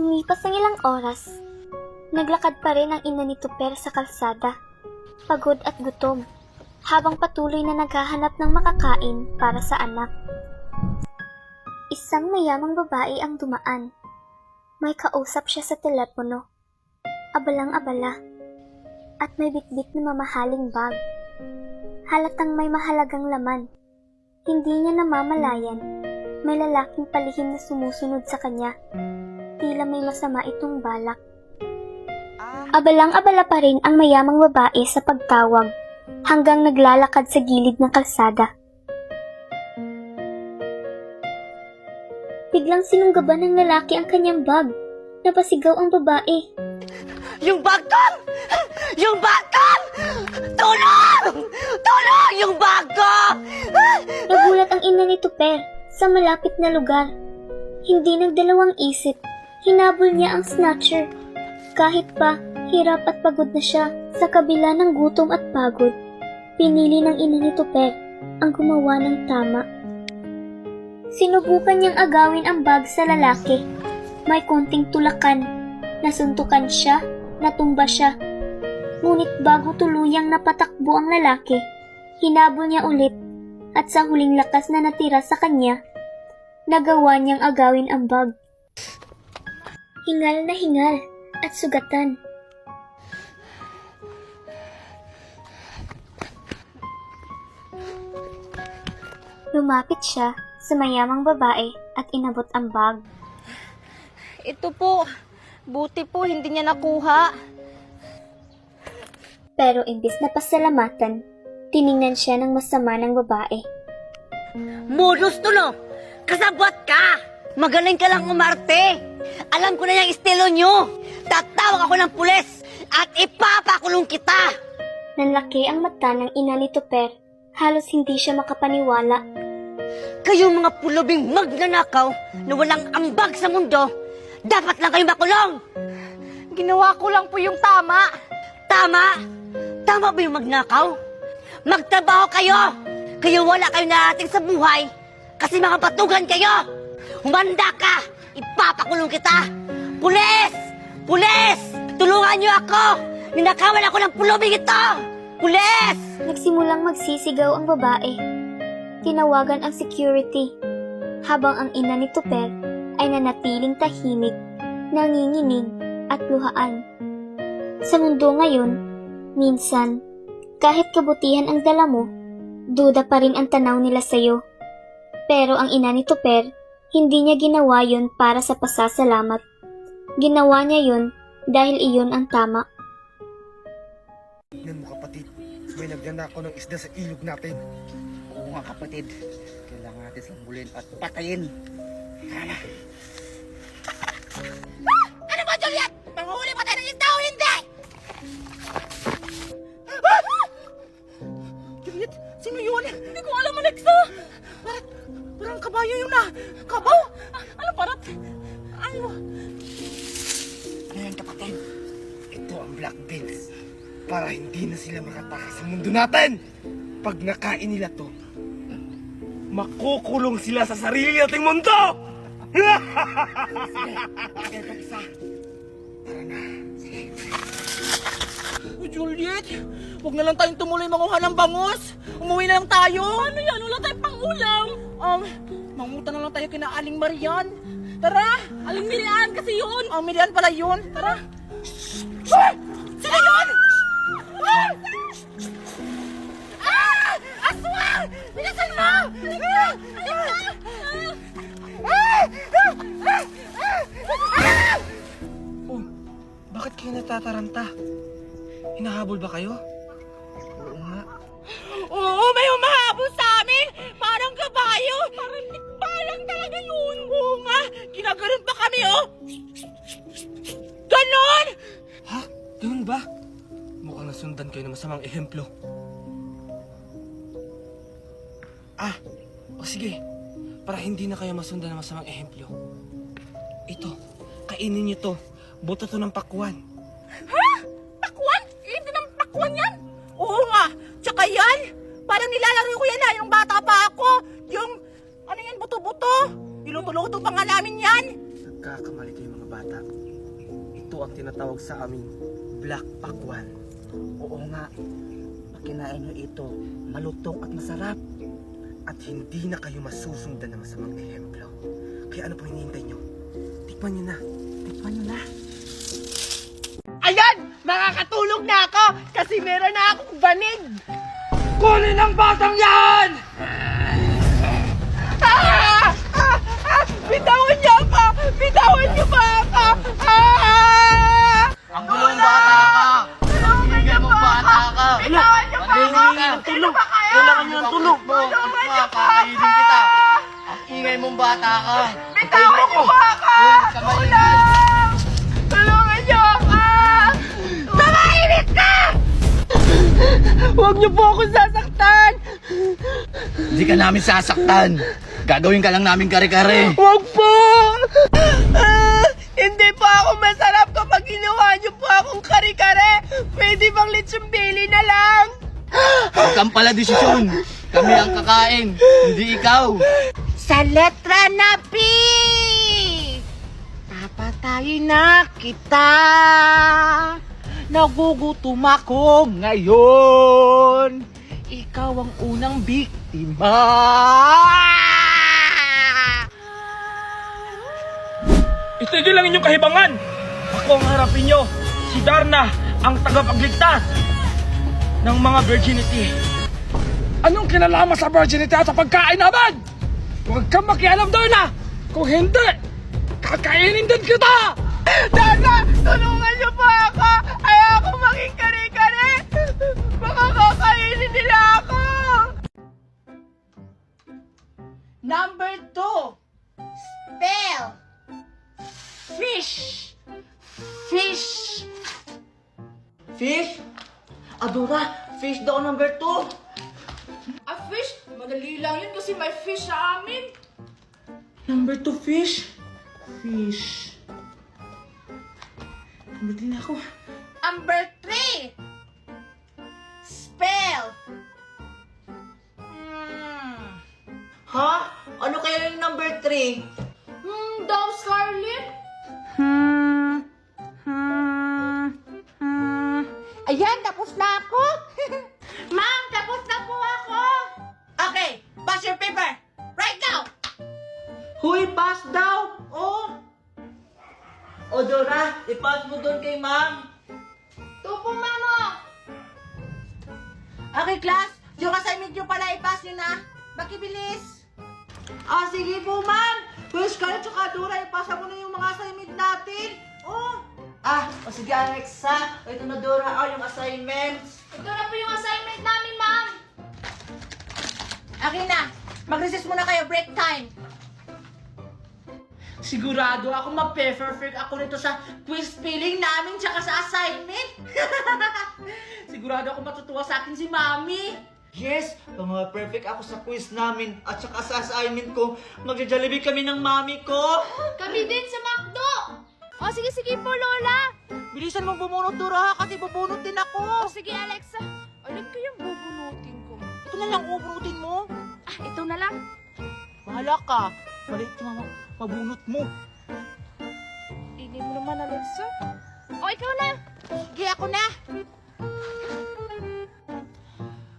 Lumipas ang ilang oras. Naglakad pa rin ang ina ni Tuper sa kalsada, pagod at gutom, habang patuloy na naghahanap ng makakain para sa anak. Isang mayamang babae ang dumaan. May kausap siya sa telepono. Abalang-abala. At may bitbit na mamahaling bag. Halatang may mahalagang laman. Hindi niya namamalayan. May lalaking palihim na sumusunod sa kanya. Tila may masama itong balak. Abalang-abala pa rin ang mayamang babae sa pagtawag hanggang naglalakad sa gilid ng kalsada. Biglang sinunggaban ng lalaki ang kanyang bag. Napasigaw ang babae. Yung bag ko! Yung bag ko! Tulong! Tulong! Yung bag ko! Nagulat ang ina ni Tuper sa malapit na lugar. Hindi nagdalawang isip. Hinabol niya ang snatcher. Kahit pa, hirap at pagod na siya sa kabila ng gutom at pagod. Pinili ng ina ni Tuper ang gumawa ng tama. Sinubukan niyang agawin ang bag sa lalaki. May konting tulakan. Nasuntukan siya, natumba siya. Ngunit bago tuluyang napatakbo ang lalaki, hinabol niya ulit at sa huling lakas na natira sa kanya, nagawa niyang agawin ang bag. Hingal na hingal at sugatan. Lumapit siya sa mayamang babae at inabot ang bag. Ito po. Buti po, hindi niya nakuha. Pero imbis na pasalamatan, tiningnan siya ng masama ng babae. Modus to, no? Kasabot ka! Magaling ka lang umarte! Alam ko na yung estilo nyo! Tatawag ako ng pulis at ipapakulong kita! Nanlaki ang mata ng ina ni Tuper. Halos hindi siya makapaniwala. Kayong mga pulubing magnanakaw na walang ambag sa mundo, dapat lang kayong makulong! Ginawa ko lang po yung tama. Tama? Tama ba yung magnakaw? Magtrabaho kayo! Kayo wala kayong narating sa buhay kasi mga batugan kayo! Humanda ka! Ipapakulong kita! Pulis! Pulis! Tulungan niyo ako! Ninakawan ako ng pulubing ito! Pulis! Nagsimulang magsisigaw ang babae. Tinawagan ang security, habang ang ina ni Tuper ay nanatiling tahimik, nanginginig at luhaan. Sa mundo ngayon, minsan, kahit kabutihan ang dala mo, duda pa rin ang tanaw nila sa'yo. Pero ang ina ni Tuper, hindi niya ginawa yun para sa pasasalamat. Ginawa niya yun dahil iyon ang tama. Tingnan mo kapatid, may nagnanakaw ng isda sa ilog natin. Oo nga kapatid, kailangan natin silang bulin at patayin. Tara. Ano ba, Juliet? Manghuli pa tayo ng isda o hindi? Juliet, sino yun? Hindi ko alam, Alexa. Parang kabayo yun na. Kabaw? Ano parat? Ano? Ano yan kapatid? Ito ang Black Beans. Para hindi na sila makatakas sa mundo natin. Pag nakain nila to, makukulong sila sa sarili nating mundo! Juliet, huwag na lang tayong tumuloy manguha ng bangus. Umuwi na lang tayo. Ano yan? Wala tayong pang-ulam. Manguta na lang tayo kina Aling Marian. Tara! Aling Milian kasi yun. Milian pala yun. Tara. Sino yun? Aswang! Bilisan mo! Oh, bakit kayo natataranta? Hinahabol ba kayo? Oo nga. Oo, may humahabol sa amin! Parang kabayo! Parang tikbalang talaga yun! Oo nga! Ginaganon pa kami, oh! Ganon! Ha? Ganun ba? Mukhang nasundan kayo ng masamang ehemplo. O sige. Para hindi na kayo masundan ng masamang ehemplo. Ito, kainin niyo to. Buto to ng pakwan. Ha? Pakwan? Hindi ng pakwan yan? Oo nga! Tsaka yan! Parang nilalaro ko yan yung bata pa ako! Yung, ano yan, buto-buto! Niluto-luto pa nga namin yan! Nagkakamali kayo mga bata. Ito ang tinatawag sa aming Black Pakwan. Oo nga. Pag kinain nyo ito, malutong at masarap. At hindi na kayo masusundan ng masamang ehemplo. Kaya ano pang hinihintay nyo? Tikman nyo na. Tikman nyo na. Ayan! Makakatulog na ako kasi meron na akong banig! Kunin ang batang yan! Bitawan niyo ako! Bitawan niyo ba ako? Ang gulong bata ka! Tulungan niyo po ako! Bitawan niyo ba ako? Tulog! Kailangan nyo ng tulog mo! Tulungan niyo po Kakainin ako! kita! Ang ingay mong bata ka! Bitawan niyo ba ako? Tulong! Tulungan niyo ako! Tumahimik ka! Huwag niyo po ako sasaktan! Hindi ka namin sasaktan! Gagawin ka lang namin kare-kare! Huwag po! Hindi po ako masarap kapag ginawa niyo po akong kare-kare. Pwede bang lechon bili na lang? Huwag kang pala desisyon! Kami ang kakain, hindi ikaw! Sa letra na P! Papatayin na kita! Nagugutom ako ngayon! Ikaw ang unang biktima! Itigil lang inyong kahibangan! Ako ang harapin nyo, si Darna, ang tagapagligtas ng mga virginity. Anong kinalaman sa virginity at sa pagkain naman? Huwag kang makialam doon na! Kung hindi, kakainin din kita! Darna! Tulungan niyo po ako! Ayoko maging kare-kare! Baka kakainin nila ako! Number 2. Spell. Fish. Fish. Fish? Adora, fish daw number 2! A fish? Madali lang yun kasi may fish sa amin. Number 2 fish? Fish. Kamiti na ako. Number 3. Spell. Ha? Ano kaya yung number 3? Daw Scarlet? Ayan, tapos na ako. Ma'am, tapos na po ako. Okay, pass your paper. Right now. Huy, pass daw! Oh! O Dora, ipass mo doon kay ma'am. Tupo, mama! Okay, class. Yung assignment nyo pala, i-pass nyo na. Bakibilis. Sige po, ma'am. Well, Scarlett tsaka Dora, ipasa mo na yung mga assignment natin. Oh. Sige Alexa. Ito na Dora, yung assignments. Ito na po yung assignment namin, ma'am. Akin na. Mag-recess muna kayo, break time. Sigurado ako ma-perfect ako nito sa quiz spelling namin tsaka sa assignment. Sigurado ako matutuwa sa akin si Mami. Yes, mga perfect ako sa quiz namin at saka sa assignment ko. Magja-jollibee kami ng mami ko. Kami din sa McDo. Sige po, Lola. Bilisan mong bumunot, Dora, kasi bubunot din ako. Sige, Alexa. Alin kayang bubunutin ko? Ito na lang ubunutin mo. Ito na lang. Bahala ka. Balik na mabunot mo. Hindi mo naman, Alexa. Ikaw na. Sige, ako na.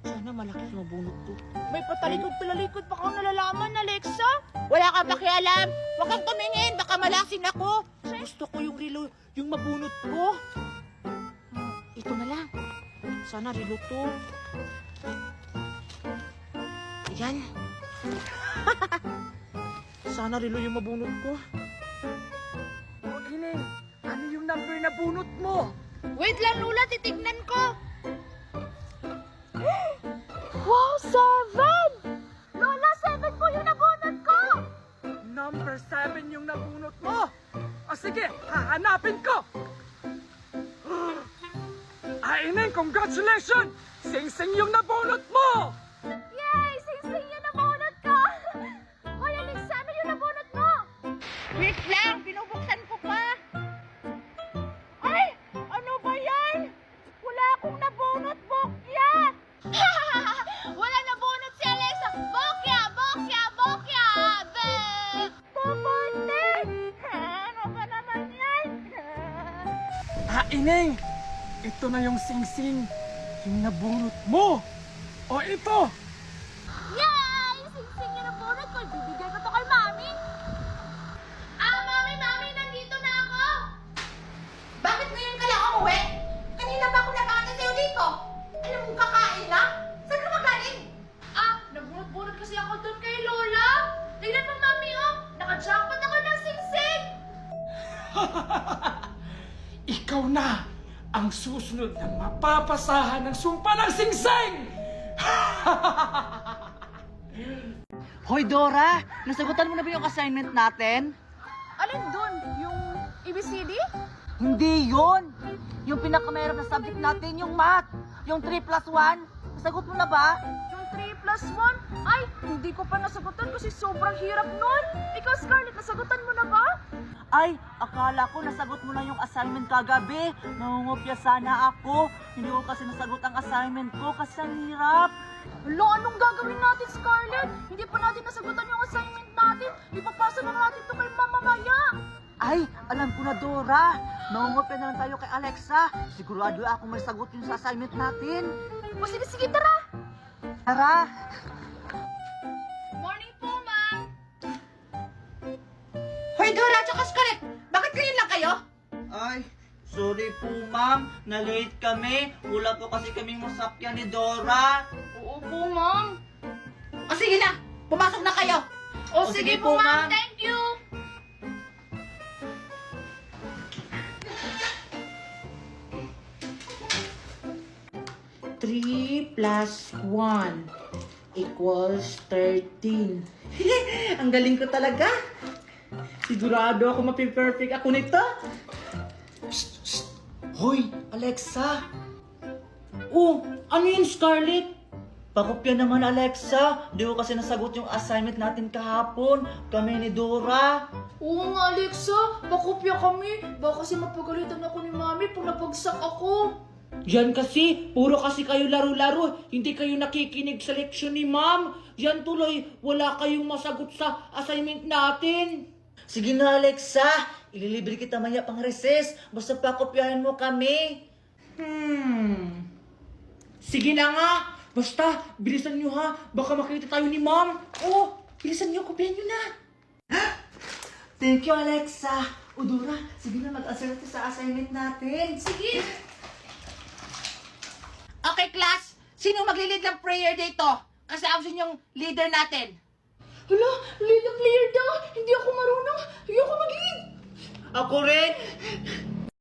Sana malaki yung mabunot to. May patalikod-palalikod pa kang nalalaman, Alexa. Wala ka pakialam. Huwag kang tumingin. Baka malasin ako. Gusto ko yung relo, yung mabunot ko. Ito na lang. Sana relo to. Yan. Sana relo yung mabunot ko. O Ining, ano yung number na bunot mo? Wait lang, Lola. Titignan ko. Wow, 7! Lola, 7 po yung nabunot ko! Number 7 yung nabunot mo! Sige, hahanapin ko! Ining, congratulations! Sing-sing yung nabunot mo! Yay! Sing-sing yung nabunot ko! Hoy, Alexa, ano yung nabunot mo? Wait lang. Binubuksan ko pa. Ay! Ano ba yan? Wala akong nabunot, Bokya. Wala nabunot si Alexa! Bokya! Bokya! Bokya! Be! Pupunit! Ineng, ito na yung singsing yung nabunot mo. O ito, Yay! Singsing yun ang bunot ko. Bibigay ko to kay Mami. Mami, nandito na ako. Bakit ngayon ka lang umuwi? Kanina pa ako nag-aantay sa'yo dito. Alam mo, kakain na? Saan ka magaling? Nagbunot-bunot kasi ako doon kay Lola. Tingnan mo, Mami, oh. Naka-jackpot ako ng singsing. ikaw na ang susunod na mapapasahan ng sumpa ng singsing! Hoy Dora, nasagutan mo na ba yung assignment natin? Alin doon? Yung ABCD? Hindi yun! Yung pinakamahirap na subject natin, yung math! Yung 3 plus 1, nasagot mo na ba? Yung 3 plus 1? Ay, hindi ko pa nasagutan kasi sobrang hirap nun. Ikaw, Scarlett, nasagutan mo na ba? Ay, akala ko nasagot mo na yung assignment kagabi. Nangungopya sana ako. Hindi ko kasi nasagot ang assignment ko kasi ang hirap. Hala, anong gagawin natin, Scarlett? Hindi pa natin nasagutan yung assignment natin. Ipapasa na natin to kay Mama Maya. Ay, alam ko na Dora. Nangungopya na lang tayo kay Alexa. Sigurado ako may sagot yun sa assignment natin. O sige, tara. Tara! Morning po, Ma'am. Hoy, Dora, tsaka Scarlett, bakit ngayon lang kayo? Ay, sorry po ma'am. Na-late kami. Wala po kasi kaming masakyan ni Dora. Oo po, Ma'am. O sige na, pumasok na kayo. O O, sige sige po, po, Ma'am. ma'am. Thank you. Three plus 1 equals 13. Ang galing ko talaga. Sigurado ako mapiperfect ako nito. Hoy, Alexa! Oh, ano yun, Scarlett? Pakopya naman, Alexa. Di ko kasi nasagot yung assignment natin kahapon. Kami ni Dora. Oo nga, Alexa. Bakopya kami. Baka kasi mapagalitan ako ni Mami pag napagsak ako. Yan kasi, puro kasi kayo laro-laro. Hindi kayo nakikinig sa leksyon ni ma'am. Yan tuloy, wala kayong masagot sa assignment natin. Sige na, Alexa. Ililibre kita maya pang recess. Basta pakopyahan mo kami. Sige na nga. Basta, bilisan nyo ha. Baka makita tayo ni ma'am. Oh, bilisan nyo, kopyahan nyo na. Thank you, Alexa. O Dora, sige na mag-answer natin sa assignment natin. Sige. Okay, class. Sino maglilid ng prayer dito? Kasi ako yung leader natin. Hala, lead the player daw. Hindi ako marunong. Hindi ako mag-lead. Ako rin.